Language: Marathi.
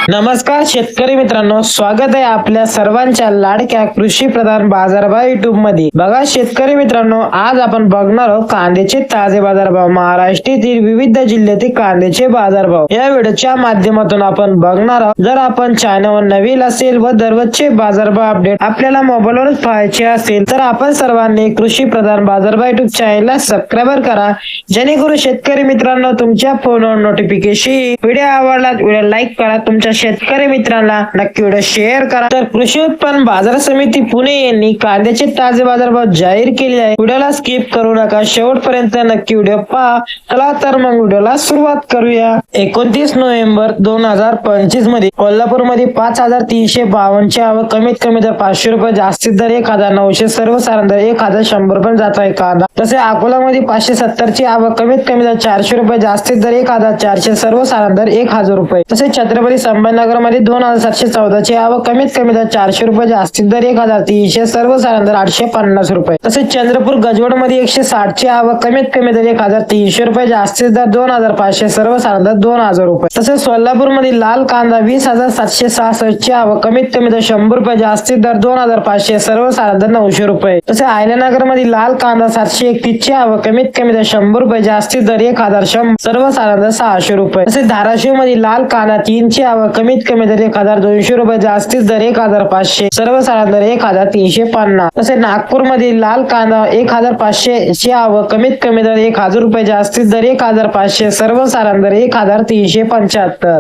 नमस्कार शेतकरी मित्रांनो, स्वागत आहे आपल्या सर्वांच्या लाडक्या कृषी प्रधान बाजारभाव युट्यूब मध्ये। बघा शेतकरी मित्रांनो, आज आपण बघणार आहोत कांद्याचे ताजे बाजारभाव, महाराष्ट्रातील विविध जिल्ह्यातील कांद्याचे बाजारभाव। या व्हिडिओच्या माध्यमातून आपण बघणार आहोत। जर आपण चॅनलवर नवीन असेल व दररोजचे बाजारभाव अपडेट आपल्याला मोबाईलवरच पाहायचे असेल तर आपण सर्वांनी कृषी प्रधान बाजारभाव युट्यूब चॅनलला सबस्क्राईब करा, जेणेकरून शेतकरी मित्रांनो तुमच्या फोनवर नोटिफिकेशन। व्हिडिओ आवडला व्हिडिओ लाईक करा, तुमच्या शेतकरी मित्रांना नक्की व्हिडिओ शेअर करा। तर कृषी उत्पन्न बाजार समिती पुणे यांनी कांद्याचे ताजे बाजारभाव जाहीर केले आहे। व्हिडिओला स्किप करू नका, शेवटपर्यंत नक्की व्हिडिओ पहा। चला तर मग व्हिडिओला सुरुवात करूया। 29 नोव्हेंबर 2025 मध्ये कोल्हापूर मध्ये 5352 ची आवक, कमीत कमी दर 500 रुपये, जास्तीत दर 1900, सर्वसाधारण दर 1100 रुपये जात आहे कांदा। तसे अकोला मध्ये 570 ची आवक, कमीत कमी दर 400 रुपये, जास्तीत दर 1400, सर्वसाधारण दर 1000 रुपये। तसे छत्रपती संभाजीनगर मध्ये 2714 ची आवक, कमीत कमी दर 400 रुपये, जास्तीत दर 1300, सर्वसाधारण दर 850 रुपये। तसेच चंद्रपूर गजवड मध्ये 160 ची आवक, कमीत कमी दर 1300 रुपये, जास्तीत दर 2500, सर्वसाधारण दर 2000 रुपये। तसेच सोलापूर मध्ये लाल कांदा 20766 ची आवक, कमीत कमी दर 100 रुपये, जास्तीत दर 2500, सर्वसाधारण दर 900 रुपये। तसे अहिल्यानगर मध्ये लाल कांदा 731 ची आवक, कमीत कमी दर 100 रुपये, जास्तीत दर 1100, सर्वसाधारण दर 600 रुपये। तसेच धाराशिव मध्ये लाल कांदा 3 ची आवक, कमीत कमी दर 1200 रुपये, जास्तीत दर 1500, सर्वसाधारण दर 1350। तसेच नागपूर मध्ये लाल कांदा 1500 ची आवक, कमीत कमी दर 1000 रुपये, जास्तीत दर 1500, सर्वसाधारण दर 1375।